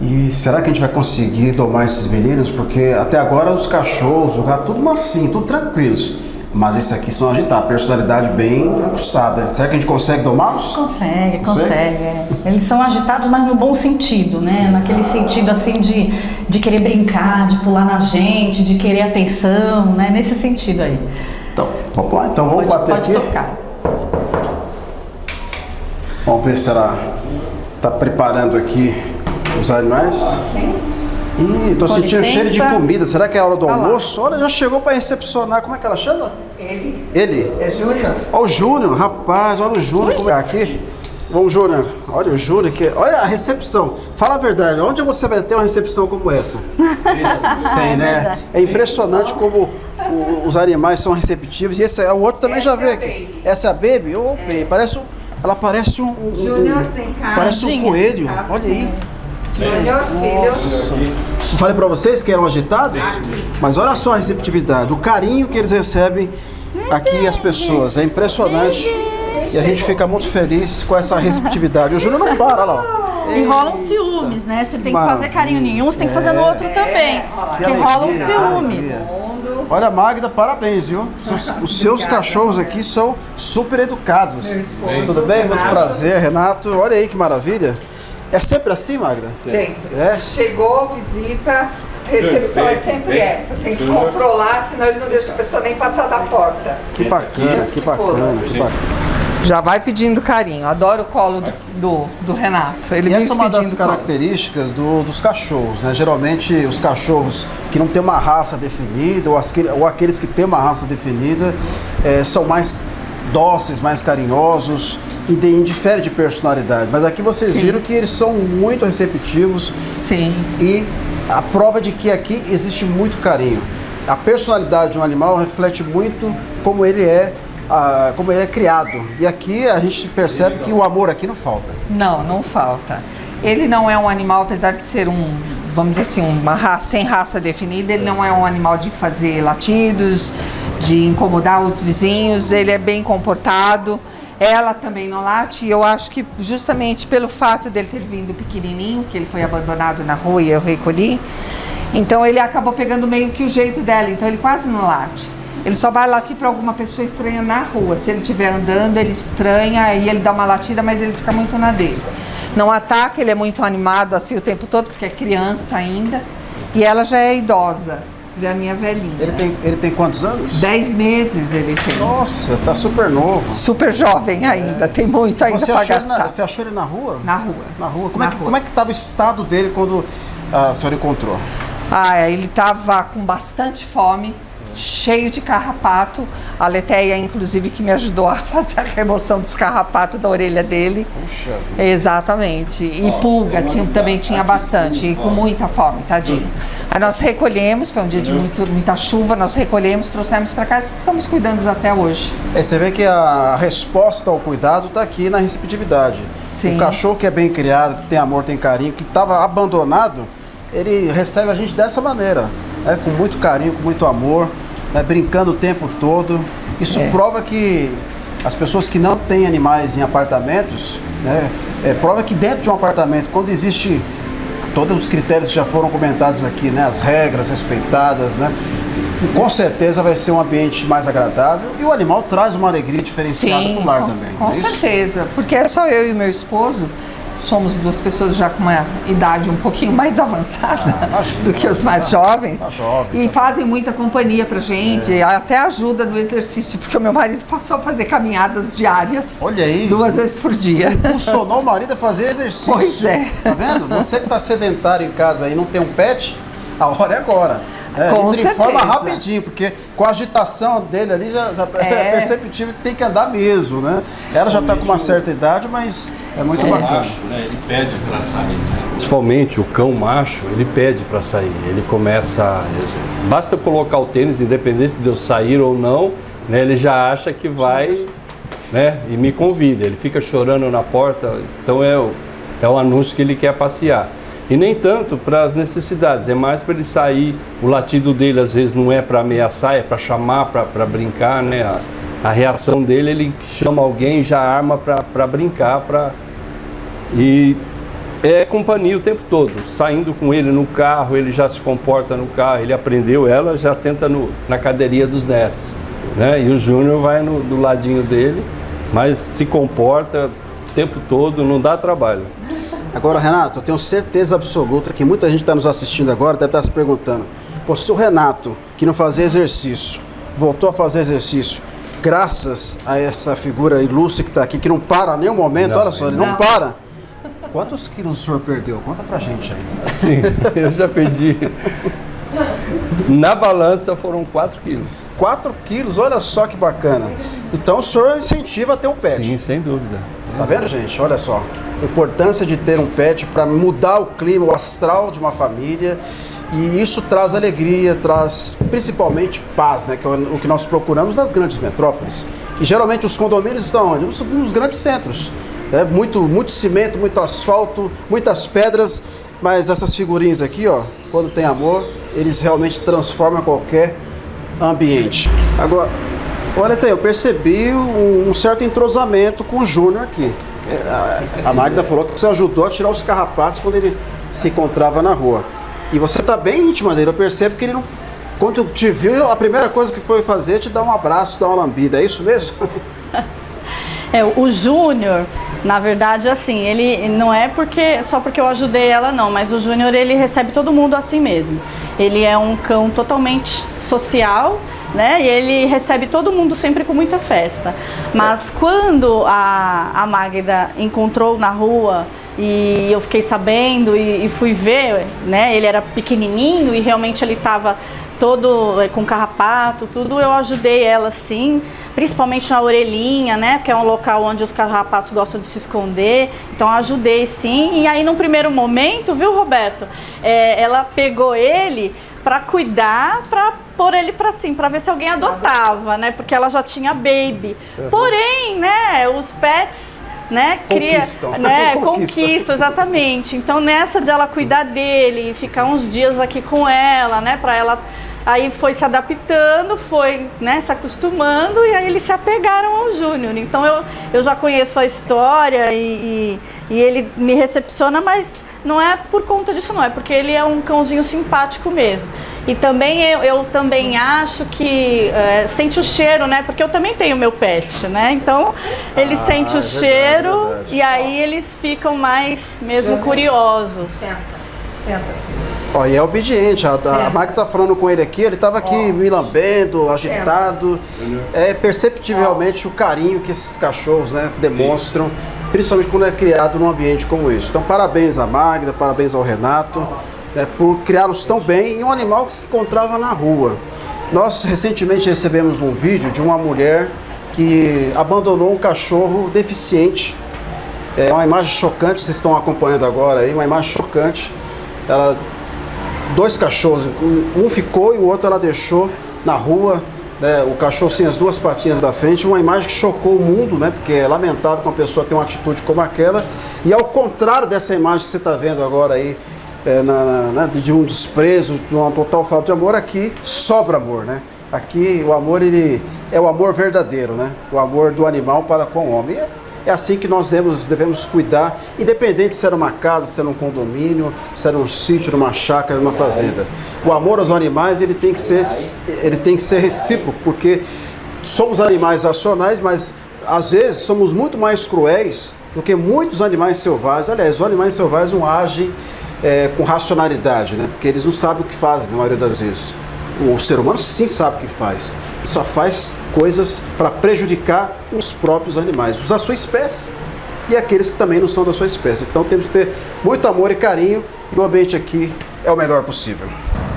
E será que a gente vai conseguir domar esses meninos? Porque até agora os cachorros, o gato, tudo mansinho, tudo tranquilos. Mas esses aqui são agitados, personalidade bem aguçada. Será que a gente consegue domá-los? Consegue. Eles são agitados, mas no bom sentido, né? Naquele sentido assim de querer brincar, de pular na gente, de querer atenção, né? Nesse sentido aí. Então, vamos lá, então vamos bater aqui. Pode tocar. Vamos ver se ela está preparando aqui os animais. Ih, tô sentindo cheiro de comida. Será que é a hora do almoço? Olha, já chegou para recepcionar. Como é que ela chama? Ele? É Júnior. Olha o Júnior, rapaz, olha o Júnior como é aqui. Vamos, Júnior. Olha o Júnior aqui. Olha a recepção. Fala a verdade, onde você vai ter uma recepção como essa? Tem, né? É impressionante como os animais são receptivos. E esse é o outro também já veio aqui. Essa é a Baby? Ô, Baby, ela parece Júnior, vem cá. Parece um coelho. Olha aí. Júnior, filho. Falei pra vocês que eram agitados, mas olha só a receptividade, o carinho que eles recebem aqui as pessoas, é impressionante. E a gente fica muito feliz com essa receptividade. O Júnior não para, olha lá. E rolam ciúmes, né? Você tem que fazer carinho nenhum, você tem que fazer no outro também. Que Que rolam alegria, ciúmes. Olha, Magda, parabéns, viu? Os seus cachorros aqui são super educados. Tudo bem? Muito prazer, Renato. Olha aí que maravilha. É sempre assim, Magda? Sempre. É? Chegou, visita, recepção é sempre essa. Tem que controlar, senão ele não deixa a pessoa nem passar da porta. Que bacana, que bacana, que bacana. Já vai pedindo carinho. Adoro o colo do Renato. Ele E vive essa é uma das pedindo colo. características dos cachorros, né? Geralmente os cachorros que não têm uma raça definida ou aqueles que têm uma raça definida são mais dóceis, mais carinhosos e indifere de personalidade. Mas aqui vocês viram que eles são muito receptivos. Sim. E a prova de que aqui existe muito carinho. A personalidade de um animal reflete muito como ele é criado. E aqui a gente percebe que o amor aqui não falta. Não falta. Ele não é um animal, apesar de ser vamos dizer assim, uma raça sem raça definida, ele não é um animal de fazer latidos, de incomodar os vizinhos, ele é bem comportado. Ela também não late, e eu acho que justamente pelo fato dele ter vindo pequenininho, que ele foi abandonado na rua e eu recolhi, então ele acabou pegando meio que o jeito dela, então ele quase não late. Ele só vai latir para alguma pessoa estranha na rua. Se ele estiver andando, ele estranha e ele dá uma latida, mas ele fica muito na dele. Não ataca, ele é muito animado assim o tempo todo, porque é criança ainda. E ela já é idosa, já é minha velhinha. Ele tem quantos anos? 10 meses ele tem. Nossa, tá super novo. Super jovem ainda, tem muito ainda para gastar. Você achou ele na rua? Na rua. Na rua. Como é que estava o estado dele quando a senhora encontrou? Ele estava com bastante fome, cheio de carrapato. A Letéia, inclusive, que me ajudou a fazer a remoção dos carrapatos da orelha dele. Puxa vida. Exatamente. E pulga também tinha bastante, e com muita fome, tadinho. Aí nós recolhemos, foi um dia de muita chuva, nós recolhemos, trouxemos para casa e estamos cuidando até hoje. Você vê que a resposta ao cuidado está aqui na receptividade. Sim. O cachorro que é bem criado, que tem amor, tem carinho, que estava abandonado, ele recebe a gente dessa maneira, com muito carinho, com muito amor, brincando o tempo todo. Isso prova que as pessoas que não têm animais em apartamentos, prova que dentro de um apartamento, quando existe todos os critérios que já foram comentados aqui, as regras respeitadas, com certeza vai ser um ambiente mais agradável e o animal traz uma alegria diferenciada para o lar também. Com certeza, porque é só eu e meu esposo. Somos duas pessoas já com uma idade um pouquinho mais avançada do que os mais jovens. E fazem muita companhia pra gente, até ajuda no exercício, porque o meu marido passou a fazer caminhadas diárias. Olha aí. 2 vezes por dia. Impulsionou o marido a fazer exercício. Pois é. Tá vendo? Você que tá sedentário em casa e não tem um pet, a hora é agora. Com Ele certeza. informa rapidinho, porque com a agitação dele ali já é perceptível que tem que andar mesmo, né? Ela já está com uma certa idade, mas é muito bacana. Macho, ele pede para sair, Principalmente o cão macho, ele pede para sair. Ele começa, basta eu colocar o tênis, independente de eu sair ou não, ele já acha que vai, e me convida. Ele fica chorando na porta, então é o anúncio que ele quer passear. E nem tanto para as necessidades, é mais para ele sair. O latido dele às vezes não é para ameaçar, é para chamar, para brincar, a reação dele, ele chama alguém, já arma para brincar, e é companhia o tempo todo. Saindo com ele no carro, ele já se comporta no carro, ele aprendeu, ela já senta na cadeirinha dos netos, né? E o Júnior vai do ladinho dele, mas se comporta o tempo todo, não dá trabalho. Agora, Renato, eu tenho certeza absoluta que muita gente está nos assistindo agora deve estar se perguntando, pô, se o Renato, que não fazia exercício, voltou a fazer exercício, graças a essa figura ilustre que está aqui, que não para em nenhum momento, olha só, ele não para. Quantos quilos o senhor perdeu? Conta pra gente aí. Sim, eu já perdi. Na balança foram 4 quilos. 4 quilos, olha só que bacana. Então o senhor incentiva a ter um pet. Sim, sem dúvida. Tá vendo, gente? Olha só. A importância de ter um pet para mudar o clima, o astral de uma família. E isso traz alegria, traz principalmente paz, né? Que é o que nós procuramos nas grandes metrópoles. E geralmente os condomínios estão onde? Nos grandes centros. Muito cimento, muito asfalto, muitas pedras. Mas essas figurinhas aqui, ó, quando tem amor, eles realmente transformam qualquer ambiente. Agora, olha até, eu percebi um certo entrosamento com o Júnior aqui. A Magda falou que você ajudou a tirar os carrapatos quando ele se encontrava na rua. E você tá bem íntima dele, eu percebo que ele não... Quando te viu, a primeira coisa que foi fazer é te dar um abraço, dar uma lambida, é isso mesmo? O Júnior, na verdade, assim, ele não é só porque eu ajudei ela, não, mas o Júnior, ele recebe todo mundo assim mesmo. Ele é um cão totalmente social, né? E ele recebe todo mundo sempre com muita festa. Mas quando a Magda encontrou na rua e eu fiquei sabendo e fui ver, né? Ele era pequenininho e realmente ele estava todo com carrapato, tudo, eu ajudei ela sim, principalmente na orelhinha, né, porque é um local onde os carrapatos gostam de se esconder, então eu ajudei sim. E aí no primeiro momento, viu, Roberto, ela pegou ele para cuidar, para pôr ele para ver se alguém adotava, né, porque ela já tinha baby. Porém, né, os pets, né, conquistam, exatamente. Então nessa de ela cuidar dele, ficar uns dias aqui com ela, né, para ela, aí foi se adaptando, foi, né, se acostumando, e aí eles se apegaram ao Júnior. Então eu já conheço a história e ele me recepciona, mas não é por conta disso, não, é porque ele é um cãozinho simpático mesmo. E também eu também acho que sente o cheiro, né? Porque eu também tenho meu pet, né? Então ele sente o cheiro, verdade. E aí eles ficam mais mesmo curiosos. Senta, filho. Ó, e é obediente, a Magda tá falando com ele aqui, ele tava aqui me lambendo, agitado. É perceptível realmente o carinho que esses cachorros, né, demonstram, principalmente quando é criado num ambiente como esse. Então parabéns à Magda, parabéns ao Renato, né, por criá-los tão bem, em um animal que se encontrava na rua. Nós recentemente recebemos um vídeo de uma mulher que abandonou um cachorro deficiente. É uma imagem chocante, vocês estão acompanhando agora aí, uma imagem chocante. Ela... 2 cachorros, um ficou e o outro ela deixou na rua, né, o cachorro sem as 2 patinhas da frente, uma imagem que chocou o mundo, né, porque é lamentável que uma pessoa tenha uma atitude como aquela, e ao contrário dessa imagem que você está vendo agora aí, de um desprezo, de uma total falta de amor, aqui sobra amor, né? Aqui o amor, ele é o amor verdadeiro, né? O amor do animal para com o homem. É assim que nós devemos cuidar, independente se era uma casa, se era um condomínio, se era um sítio, numa chácara, numa fazenda. O amor aos animais, ele tem que ser recíproco, porque somos animais racionais, mas às vezes somos muito mais cruéis do que muitos animais selvagens. Aliás, os animais selvagens não agem com racionalidade, né? Porque eles não sabem o que fazem na maioria das vezes. O ser humano sim sabe o que faz. E só faz coisas para prejudicar os próprios animais, os da sua espécie e aqueles que também não são da sua espécie. Então temos que ter muito amor e carinho, e o ambiente aqui é o melhor possível.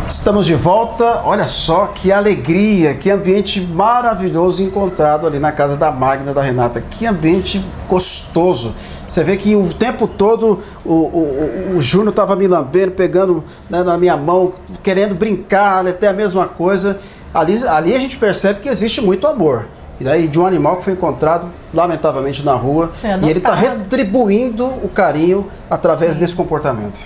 Estamos de volta, olha só que alegria, que ambiente maravilhoso encontrado ali na casa da Magda, da Renata. Que ambiente gostoso. Você vê que o tempo todo o Júnior estava me lambendo, pegando, né, na minha mão, querendo brincar, até a mesma coisa. Ali a gente percebe que existe muito amor. E daí de um animal que foi encontrado, lamentavelmente, na rua. E ele está retribuindo o carinho através desse comportamento.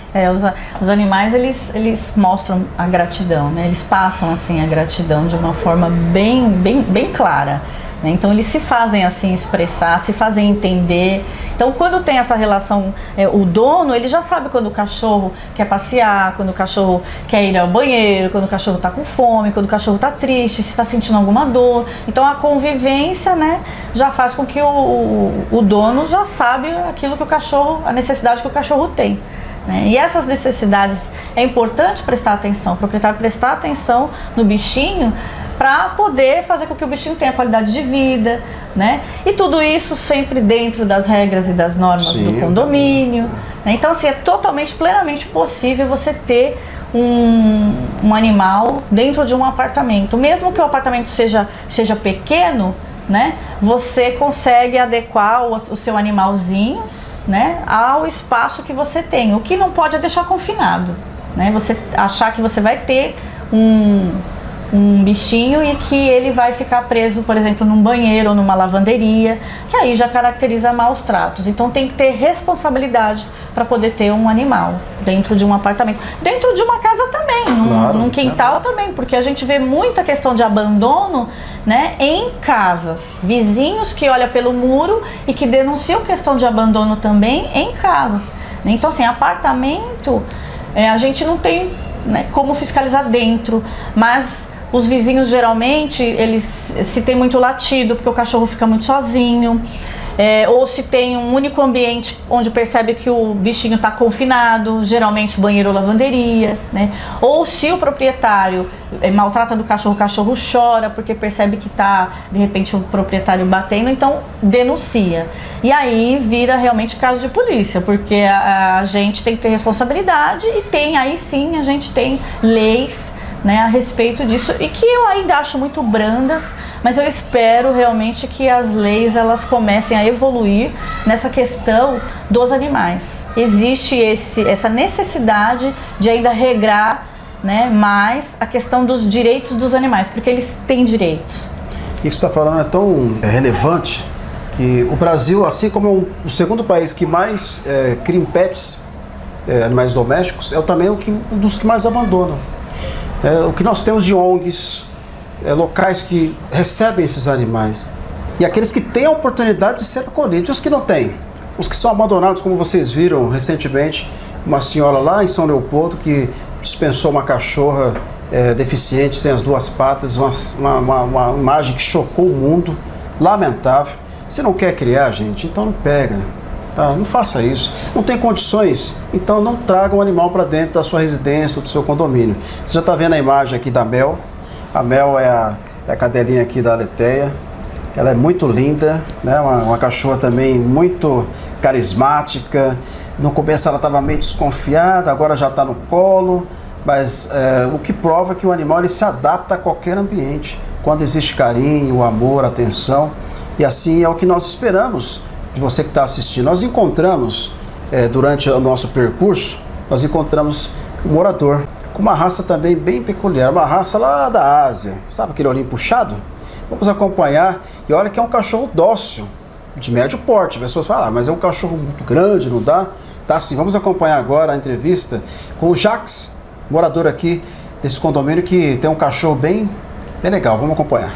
Os animais, eles mostram a gratidão, né? Eles passam assim a gratidão de uma forma bem clara. né? Então eles se fazem assim expressar, se fazem entender. Então quando tem essa relação, o dono ele já sabe quando o cachorro quer passear, quando o cachorro quer ir ao banheiro, quando o cachorro está com fome, quando o cachorro está triste, se está sentindo alguma dor. Então a convivência, né, já faz com que o dono já sabe aquilo que o cachorro, a necessidade que o cachorro tem, né? E essas necessidades é importante prestar atenção, o proprietário prestar atenção no bichinho para poder fazer com que o bichinho tenha qualidade de vida, né? E tudo isso sempre dentro das regras e das normas do condomínio, né? Então assim, é totalmente, plenamente possível você ter um animal dentro de um apartamento, mesmo que o apartamento seja pequeno, né? Você consegue adequar o seu animalzinho, né, ao espaço que você tem. O que não pode é deixar confinado, né? Você achar que você vai ter um bichinho e que ele vai ficar preso, por exemplo, num banheiro ou numa lavanderia, que aí já caracteriza maus tratos. Então tem que ter responsabilidade para poder ter um animal dentro de um apartamento, dentro de uma casa também, num quintal também, porque a gente vê muita questão de abandono, né, em casas, vizinhos que olham pelo muro e que denunciam questão de abandono também em casas, né? Então assim, apartamento a gente não tem, né, como fiscalizar dentro, mas os vizinhos geralmente, eles se tem muito latido, porque o cachorro fica muito sozinho, ou se tem um único ambiente onde percebe que o bichinho está confinado, geralmente banheiro ou lavanderia, né? Ou se o proprietário maltrata do cachorro, o cachorro chora porque percebe que está, de repente, o proprietário batendo, então denuncia. E aí vira realmente caso de polícia, porque a gente tem que ter responsabilidade e tem, aí sim, a gente tem leis, né, a respeito disso, e que eu ainda acho muito brandas, mas eu espero realmente que as leis elas comecem a evoluir nessa questão dos animais. Existe essa necessidade de ainda regrar, né, mais a questão dos direitos dos animais, porque eles têm direitos. E o que você está falando é tão relevante que o Brasil, assim como é o segundo país que mais cria pets, animais domésticos, é também um dos que mais abandonam. O que nós temos de ONGs, locais que recebem esses animais, e aqueles que têm a oportunidade de ser acolhidos, e os que não têm, os que são abandonados, como vocês viram recentemente, uma senhora lá em São Leopoldo que dispensou uma cachorra deficiente, sem as duas patas, uma imagem que chocou o mundo, lamentável. Se não quer criar, gente, então não pega. Tá, não faça isso. Não tem condições, então não traga um animal para dentro da sua residência ou do seu condomínio. Você já está vendo a imagem aqui da Mel. A Mel é a cadelinha aqui da Aletheia. Ela é muito linda, né? Uma cachorra também muito carismática. No começo ela estava meio desconfiada, agora já está no colo. Mas o que prova que o animal ele se adapta a qualquer ambiente, quando existe carinho, amor, atenção. E assim é o que nós esperamos de você que está assistindo. Nós encontramos, durante o nosso percurso, nós encontramos um morador com uma raça também bem peculiar, uma raça lá da Ásia, sabe aquele olhinho puxado? Vamos acompanhar, e olha que é um cachorro dócil, de médio porte. As pessoas falam, mas é um cachorro muito grande, não dá? Tá sim, vamos acompanhar agora a entrevista com o Jacques, morador aqui desse condomínio, que tem um cachorro bem legal. Vamos acompanhar.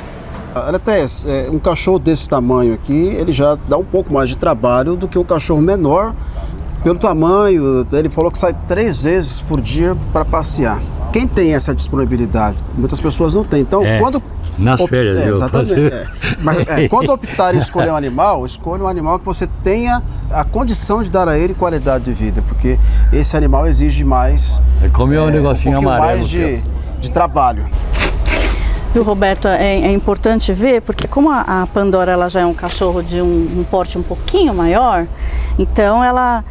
Até um cachorro desse tamanho aqui, ele já dá um pouco mais de trabalho do que um cachorro menor. Pelo tamanho, ele falou que sai 3 vezes por dia para passear. Quem tem essa disponibilidade? Muitas pessoas não têm. Então, quando... Nas férias, exatamente. Mas quando optar em escolher um animal, escolha um animal que você tenha a condição de dar a ele qualidade de vida, porque esse animal exige mais... Comeu um negocinho amarelo. Mais de trabalho. Viu, Roberto, é importante ver, porque como a Pandora ela já é um cachorro de um porte um pouquinho maior, então ela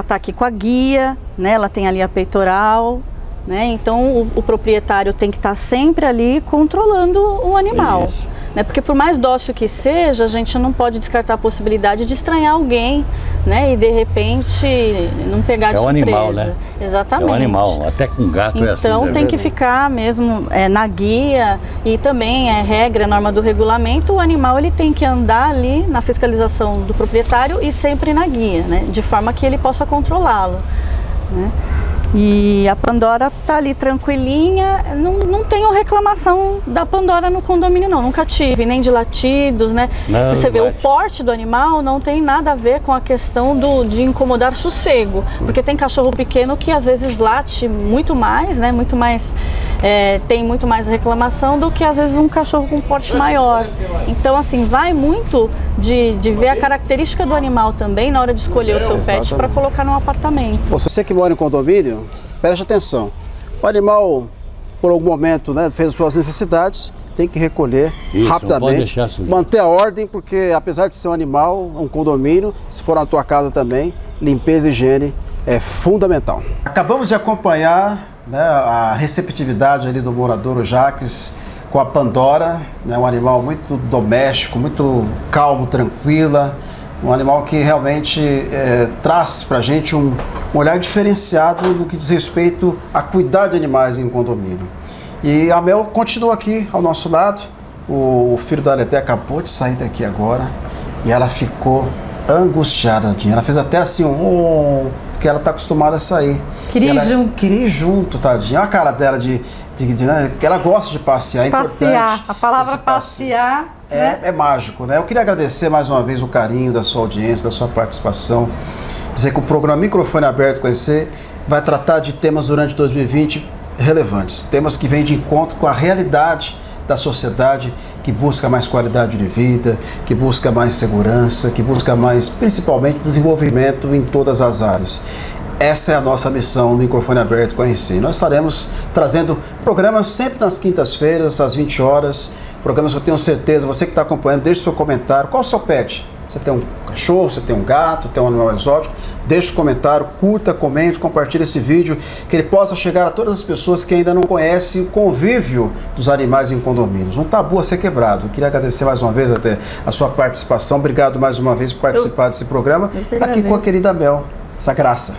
tá aqui com a guia, né? Ela tem ali a peitoral, né? Então o proprietário tem que estar sempre ali controlando o animal. Né? Porque por mais dócil que seja, a gente não pode descartar a possibilidade de estranhar alguém, né? E de repente não pegar de surpresa. É um animal, né? Exatamente. É um animal, até com gato então, é assim. Então tem que ficar mesmo na guia, e também regra, norma do regulamento, o animal ele tem que andar ali na fiscalização do proprietário e sempre na guia, né? De forma que ele possa controlá-lo, né? E a Pandora tá ali tranquilinha, não tenho reclamação da Pandora no condomínio não, nunca tive, nem de latidos, né? Não, você vê, não o porte do animal não tem nada a ver com a questão de incomodar sossego, porque tem cachorro pequeno que às vezes late muito mais, né? Muito mais, tem muito mais reclamação do que às vezes um cachorro com porte maior. Então assim, vai muito de ver a característica do animal também na hora de escolher o seu pet para colocar num apartamento. Você que mora em condomínio, preste atenção. O animal, por algum momento, né, fez as suas necessidades, tem que recolher Isso, rapidamente, não pode deixar subir. manter a ordem, porque apesar de ser um animal, um condomínio, se for na tua casa também, limpeza e higiene é fundamental. Acabamos de acompanhar, né, a receptividade ali do morador, o Jacques, com a Pandora, né, um animal muito doméstico, muito calmo, tranquila, um animal que realmente traz para a gente um olhar diferenciado no que diz respeito a cuidar de animais em condomínio. E a Mel continua aqui ao nosso lado. O filho da Aleté acabou de sair daqui agora e ela ficou angustiada. Ela fez até assim porque ela está acostumada a sair. Queria ir junto, tadinha. Olha a cara dela né, que ela gosta de passear. É passear, a palavra passear é mágico, né? Eu queria agradecer mais uma vez o carinho da sua audiência, da sua participação. Dizer que o programa Microfone Aberto com você vai tratar de temas durante 2020 relevantes, temas que vêm de encontro com a realidade da sociedade, que busca mais qualidade de vida, que busca mais segurança, que busca mais, principalmente, desenvolvimento em todas as áreas. Essa é a nossa missão no Microfone Aberto com a RC. Nós estaremos trazendo programas sempre nas quintas-feiras, às 20 horas, programas que eu tenho certeza, você que está acompanhando, deixe seu comentário. Qual é o seu pet? Você tem um cachorro, você tem um gato, tem um animal exótico? Deixe o comentário, curta, comente, compartilhe esse vídeo, que ele possa chegar a todas as pessoas que ainda não conhecem o convívio dos animais em condomínios. Um tabu a ser quebrado. Eu queria agradecer mais uma vez até a sua participação. Obrigado mais uma vez por participar desse programa. Aqui com a querida Mel, essa graça.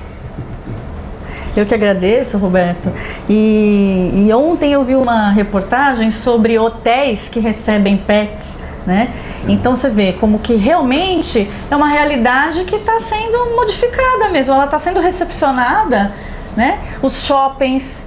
Eu que agradeço, Roberto. E ontem eu vi uma reportagem sobre hotéis que recebem pets, né? Então você vê como que realmente é uma realidade que está sendo modificada mesmo, ela está sendo recepcionada, né? Os shoppings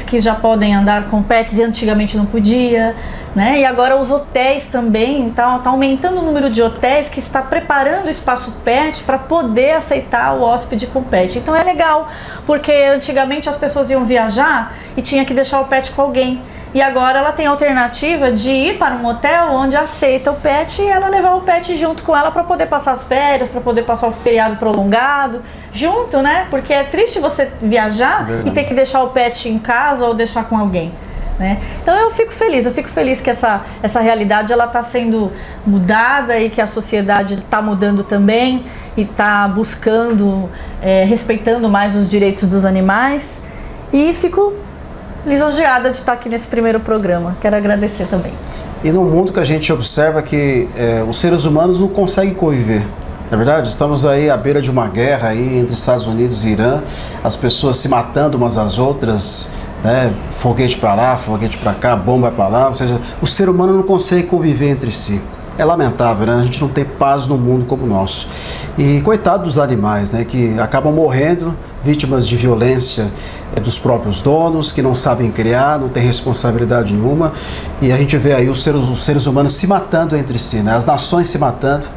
que já podem andar com pets e antigamente não podia, né? E agora os hotéis também, tá aumentando o número de hotéis que está preparando o espaço pet para poder aceitar o hóspede com pet. Então é legal, porque antigamente as pessoas iam viajar e tinha que deixar o pet com alguém. E agora ela tem a alternativa de ir para um hotel onde aceita o pet e ela levar o pet junto com ela para poder passar as férias, para poder passar o feriado prolongado junto, né? Porque é triste você viajar e ter que deixar o pet em casa ou deixar com alguém, né? Então eu fico feliz que essa realidade ela está sendo mudada e que a sociedade está mudando também e está buscando, respeitando mais os direitos dos animais, e fico lisonjeada de estar aqui nesse primeiro programa. Quero agradecer também. E no mundo que a gente observa que os seres humanos não conseguem conviver, não é verdade? Estamos aí à beira de uma guerra aí entre Estados Unidos e Irã, as pessoas se matando umas às outras, né? Foguete para lá, foguete para cá, bomba para lá, ou seja, o ser humano não consegue conviver entre si. É lamentável, né? A gente não tem paz no mundo como o nosso. E coitado dos animais, né? Que acabam morrendo, vítimas de violência dos próprios donos, que não sabem criar, não têm responsabilidade nenhuma. E a gente vê aí os seres humanos se matando entre si, né? As nações se matando.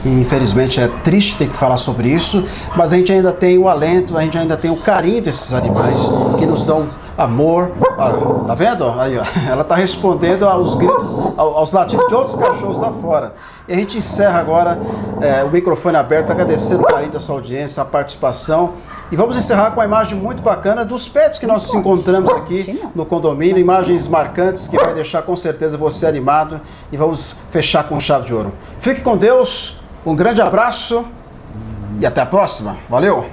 E infelizmente é triste ter que falar sobre isso, mas a gente ainda tem o alento, a gente ainda tem o carinho desses animais que nos dão amor. Olha, tá vendo? Aí, ó, ela tá respondendo aos gritos, aos latidos de outros cachorros lá fora. E a gente encerra agora o microfone aberto, agradecendo o carinho da sua audiência, a participação. E vamos encerrar com uma imagem muito bacana dos pets que nós encontramos aqui no condomínio, imagens marcantes que vai deixar com certeza você animado, e vamos fechar com chave de ouro. Fique com Deus, um grande abraço e até a próxima. Valeu!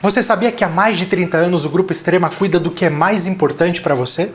Você sabia que há mais de 30 anos o Grupo Extrema cuida do que é mais importante para você?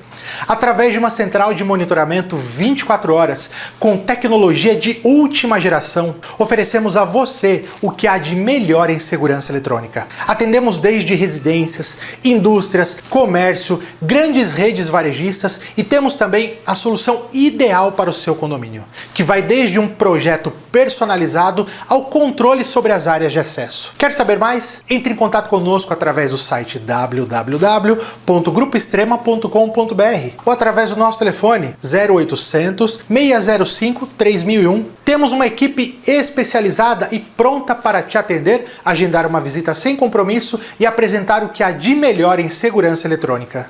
Através de uma central de monitoramento 24 horas, com tecnologia de última geração, oferecemos a você o que há de melhor em segurança eletrônica. Atendemos desde residências, indústrias, comércio, grandes redes varejistas e temos também a solução ideal para o seu condomínio, que vai desde um projeto personalizado ao controle sobre as áreas de acesso. Quer saber mais? Entre em contato conosco através do site www.grupoextrema.com.br ou através do nosso telefone 0800 605 3001. Temos uma equipe especializada e pronta para te atender, agendar uma visita sem compromisso e apresentar o que há de melhor em segurança eletrônica.